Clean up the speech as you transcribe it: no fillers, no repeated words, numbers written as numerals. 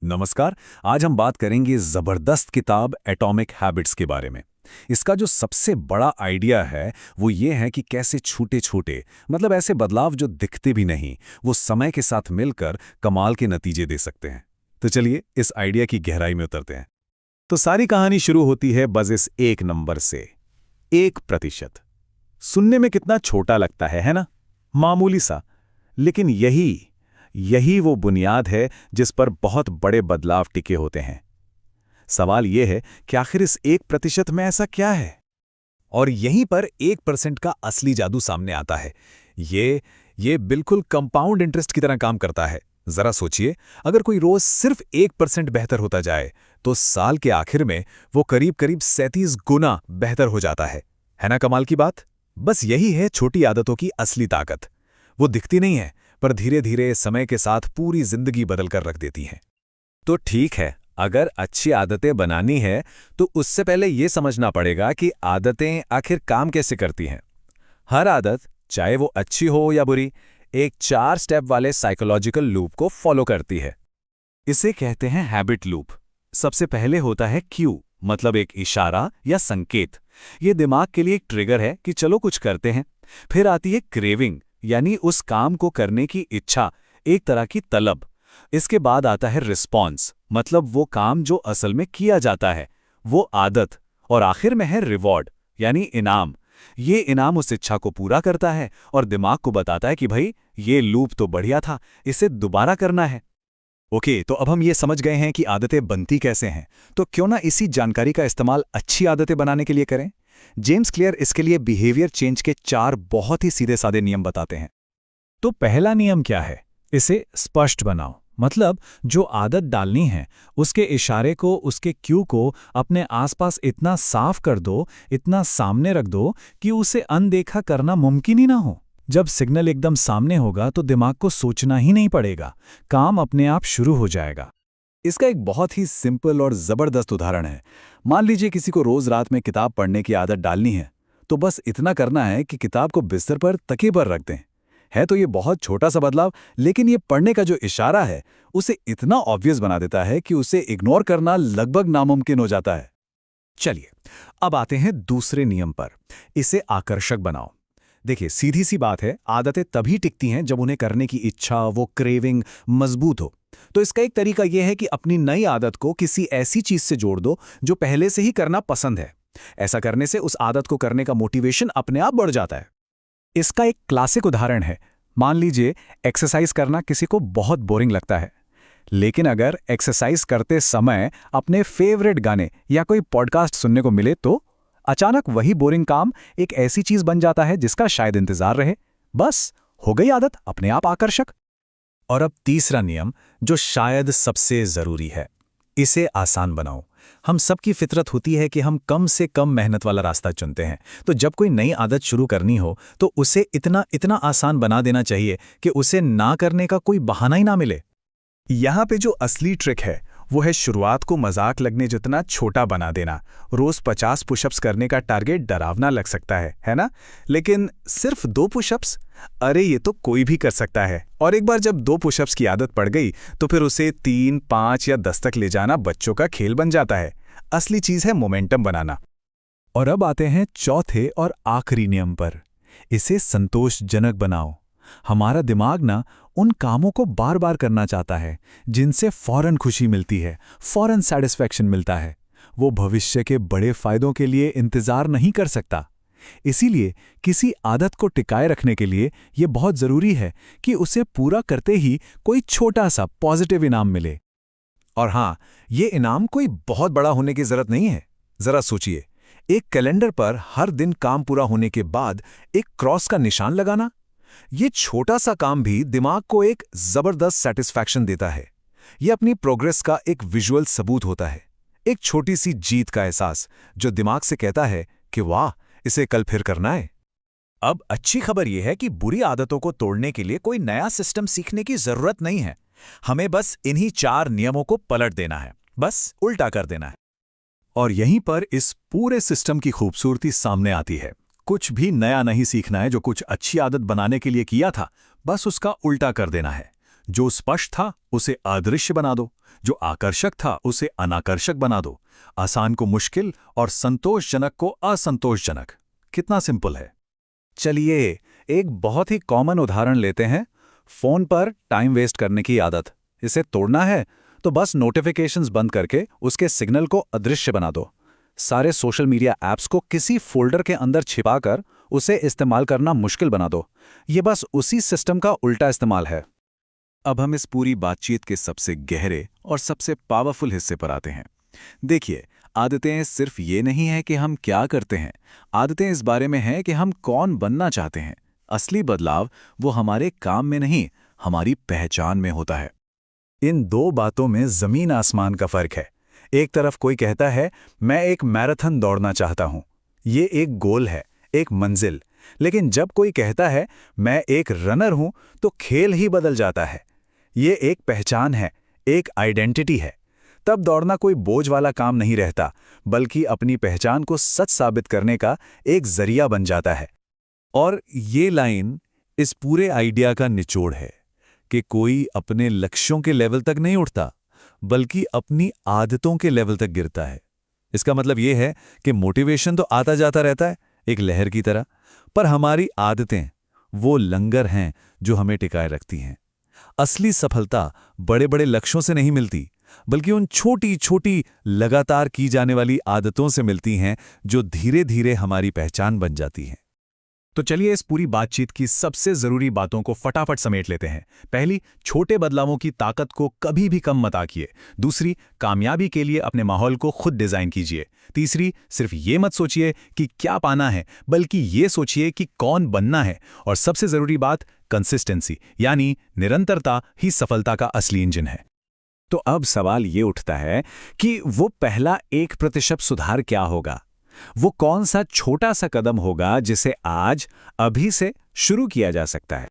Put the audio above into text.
नमस्कार। आज हम बात करेंगे ज़बरदस्त किताब एटॉमिक हैबिट्स के बारे में। इसका जो सबसे बड़ा आइडिया है वो ये है कि कैसे छोटे-छोटे मतलब ऐसे बदलाव जो दिखते भी नहीं, वो समय के साथ मिलकर कमाल के नतीजे दे सकते हैं। तो चलिए इस आइडिया की गहराई में उतरते हैं। तो सारी कहानी शुरू होती है बस इस एक नंबर से, 1%। सुनने में कितना छोटा लगता है ना? मामूली सा। लेकिन यही वो बुनियाद है जिस पर बहुत बड़े बदलाव टिके होते हैं। सवाल यह है कि आखिर इस 1% में ऐसा क्या है? और यहीं पर 1% का असली जादू सामने आता है। ये बिल्कुल कंपाउंड इंटरेस्ट की तरह काम करता है। जरा सोचिए, अगर कोई रोज सिर्फ 1% बेहतर होता जाए तो साल के आखिर में वो करीब 37 गुना बेहतर हो जाता है ना? कमाल की बात। बस यही है छोटी आदतों की असली ताकत। वो दिखती नहीं है, पर धीरे धीरे समय के साथ पूरी जिंदगी बदल कर रख देती हैं। तो ठीक है, अगर अच्छी आदतें बनानी है तो उससे पहले ये समझना पड़ेगा कि आदतें आखिर काम कैसे करती हैं। हर आदत, चाहे वो अच्छी हो या बुरी, एक 4 स्टेप वाले साइकोलॉजिकल लूप को फॉलो करती है। इसे कहते हैं हैबिट लूप। सबसे पहले होता है क्यू, मतलब एक इशारा या संकेत। ये दिमाग के लिए एक ट्रिगर है कि चलो कुछ करते हैं। फिर आती है क्रेविंग, यानी उस काम को करने की इच्छा, एक तरह की तलब। इसके बाद आता है रिस्पॉन्स, मतलब वो काम जो असल में किया जाता है, वो आदत। और आखिर में है रिवॉर्ड, यानी इनाम। ये इनाम उस इच्छा को पूरा करता है और दिमाग को बताता है कि भाई ये लूप तो बढ़िया था, इसे दोबारा करना है। ओके, तो अब हम ये समझ गए हैं कि आदतें बनती कैसे हैं, तो क्यों ना इसी जानकारी का इस्तेमाल अच्छी आदतें बनाने के लिए करें। जेम्स क्लियर इसके लिए बिहेवियर चेंज के 4 बहुत ही सीधे साधे नियम बताते हैं। तो पहला नियम क्या है? इसे स्पष्ट बनाओ। मतलब जो आदत डालनी है उसके इशारे को, उसके क्यू को अपने आसपास इतना साफ कर दो, इतना सामने रख दो कि उसे अनदेखा करना मुमकिन ही ना हो। जब सिग्नल एकदम सामने होगा तो दिमाग को सोचना ही नहीं पड़ेगा, काम अपने आप शुरू हो जाएगा। इसका एक बहुत ही सिंपल और ज़बरदस्त उदाहरण है। मान लीजिए किसी को रोज़ रात में किताब पढ़ने की आदत डालनी है, तो बस इतना करना है कि किताब को बिस्तर पर तकिए पर रख दें। है तो ये बहुत छोटा सा बदलाव, लेकिन ये पढ़ने का जो इशारा है उसे इतना ऑब्वियस बना देता है कि उसे इग्नोर करना लगभग नामुमकिन हो जाता है। चलिए, अब आते हैं दूसरे नियम पर। इसे आकर्षक बनाओ। देखिए, सीधी सी बात है, आदतें तभी टिकती हैं जब उन्हें करने की इच्छा, वो क्रेविंग मजबूत हो। तो इसका एक तरीका यह है कि अपनी नई आदत को किसी ऐसी चीज से जोड़ दो जो पहले से ही करना पसंद है। ऐसा करने से उस आदत को करने का मोटिवेशन अपने आप बढ़ जाता है। इसका एक क्लासिक उदाहरण है। मान लीजिए एक्सरसाइज करना किसी को बहुत बोरिंग लगता है, लेकिन अगर एक्सरसाइज करते समय अपने फेवरेट गाने या कोई पॉडकास्ट सुनने को मिले तो अचानक वही बोरिंग काम एक ऐसी चीज बन जाता है जिसका शायद इंतजार रहे। बस हो गई आदत अपने आप आकर्षक। और अब तीसरा नियम, जो शायद सबसे जरूरी है, इसे आसान बनाओ। हम सबकी फितरत होती है कि हम कम से कम मेहनत वाला रास्ता चुनते हैं। तो जब कोई नई आदत शुरू करनी हो तो उसे इतना आसान बना देना चाहिए कि उसे ना करने का कोई बहाना ही ना मिले। यहाँ पे जो असली ट्रिक है वो है शुरुआत को मजाक लगने जितना छोटा बना देना। रोज 50 पुशअप्स करने का टारगेट डरावना लग सकता है ना? लेकिन सिर्फ 2 पुशअप्स, अरे ये तो कोई भी कर सकता है। और एक बार जब 2 पुशअप्स की आदत पड़ गई तो फिर उसे 3, 5 या 10 तक ले जाना बच्चों का खेल बन जाता है। असली चीज है मोमेंटम बनाना। और अब आते हैं चौथे और आखिरी नियम पर। इसे संतोषजनक बनाओ। हमारा दिमाग ना उन कामों को बार बार करना चाहता है जिनसे फौरन खुशी मिलती है, फौरन सैटिस्फैक्शन मिलता है। वो भविष्य के बड़े फायदों के लिए इंतजार नहीं कर सकता। इसीलिए किसी आदत को टिकाए रखने के लिए यह बहुत जरूरी है कि उसे पूरा करते ही कोई छोटा सा पॉजिटिव इनाम मिले। और हां, ये इनाम कोई बहुत बड़ा होने की जरूरत नहीं है। जरा सोचिए, एक कैलेंडर पर हर दिन काम पूरा होने के बाद एक क्रॉस का निशान लगाना। ये छोटा सा काम भी दिमाग को एक जबरदस्त सेटिस्फैक्शन देता है। ये अपनी प्रोग्रेस का एक विजुअल सबूत होता है, एक छोटी सी जीत का एहसास जो दिमाग से कहता है कि वाह, इसे कल फिर करना है। अब अच्छी खबर यह है कि बुरी आदतों को तोड़ने के लिए कोई नया सिस्टम सीखने की जरूरत नहीं है। हमें बस इन्हीं 4 नियमों को पलट देना है, बस उल्टा कर देना है। और यहीं पर इस पूरे सिस्टम की खूबसूरती सामने आती है। कुछ भी नया नहीं सीखना है, जो कुछ अच्छी आदत बनाने के लिए किया था बस उसका उल्टा कर देना है। जो स्पष्ट था उसे अदृश्य बना दो, जो आकर्षक था उसे अनाकर्षक बना दो, आसान को मुश्किल और संतोषजनक को असंतोषजनक। कितना सिंपल है। चलिए एक बहुत ही कॉमन उदाहरण लेते हैं। फोन पर टाइम वेस्ट करने की आदत, इसे तोड़ना है तो बस नोटिफिकेशंस बंद करके उसके सिग्नल को अदृश्य बना दो। सारे सोशल मीडिया ऐप्स को किसी फोल्डर के अंदर छिपाकर उसे इस्तेमाल करना मुश्किल बना दो। ये बस उसी सिस्टम का उल्टा इस्तेमाल है। अब हम इस पूरी बातचीत के सबसे गहरे और सबसे पावरफुल हिस्से पर आते हैं। देखिए, आदतें सिर्फ ये नहीं है कि हम क्या करते हैं, आदतें इस बारे में हैं कि हम कौन बनना चाहते हैं। असली बदलाव वो हमारे काम में नहीं, हमारी पहचान में होता है। इन दो बातों में जमीन आसमान का फर्क है। एक तरफ कोई कहता है मैं एक मैराथन दौड़ना चाहता हूं, ये एक गोल है, एक मंजिल। लेकिन जब कोई कहता है मैं एक रनर हूं, तो खेल ही बदल जाता है। ये एक पहचान है, एक आइडेंटिटी है। तब दौड़ना कोई बोझ वाला काम नहीं रहता, बल्कि अपनी पहचान को सच साबित करने का एक जरिया बन जाता है। और ये लाइन इस पूरे आइडिया का निचोड़ है कि कोई अपने लक्ष्यों के लेवल तक नहीं उठता, बल्कि अपनी आदतों के लेवल तक गिरता है। इसका मतलब ये है कि मोटिवेशन तो आता जाता रहता है एक लहर की तरह, पर हमारी आदतें वो लंगर हैं जो हमें टिकाए रखती हैं। असली सफलता बड़े बड़े लक्ष्यों से नहीं मिलती, बल्कि उन छोटी छोटी लगातार की जाने वाली आदतों से मिलती हैं जो धीरे धीरे हमारी पहचान बन जाती हैं। तो चलिए इस पूरी बातचीत की सबसे जरूरी बातों को फटाफट समेट लेते हैं। पहली, छोटे बदलावों की ताकत को कभी भी कम मत आंकिए। दूसरी, कामयाबी के लिए अपने माहौल को खुद डिजाइन कीजिए। तीसरी, सिर्फ ये मत सोचिए कि क्या पाना है, बल्कि ये सोचिए कि कौन बनना है। और सबसे जरूरी बात, कंसिस्टेंसी यानी निरंतरता ही सफलता का असली इंजन है। तो अब सवाल ये उठता है कि वो पहला 1% सुधार क्या होगा? वो कौन सा छोटा सा कदम होगा जिसे आज, अभी से शुरू किया जा सकता है?